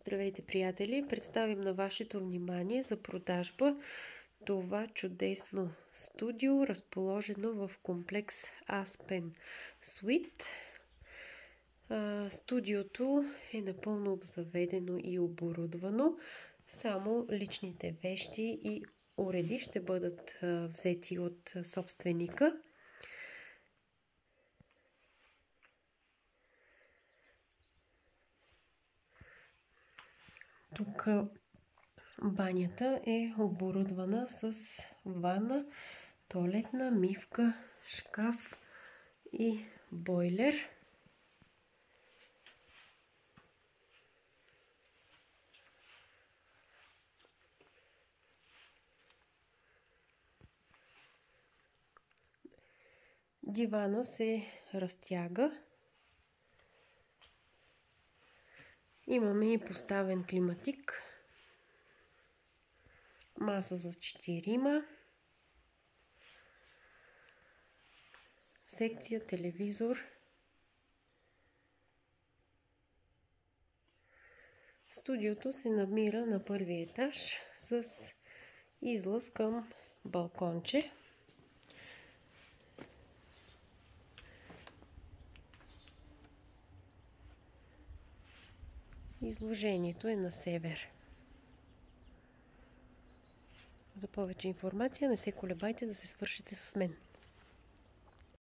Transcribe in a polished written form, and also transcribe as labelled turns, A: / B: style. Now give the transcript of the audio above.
A: Здравейте, приятели! Представим на вашето внимание за продажба това чудесно студио, разположено в комплекс Aspen Suite. Студиото е напълно обзаведено и оборудвано. Само личните вещи и уреди ще бъдат взети от собственика. Тук банята е оборудвана с вана, тоалетна, мивка, шкаф и бойлер. Дивана се разтяга. Имаме и поставен климатик. Маса за 4. Секция телевизор. Студиото се намира на първия етаж с излаз към балконче. Изложението е на север. За повече информация не се колебайте да се свършите с мен.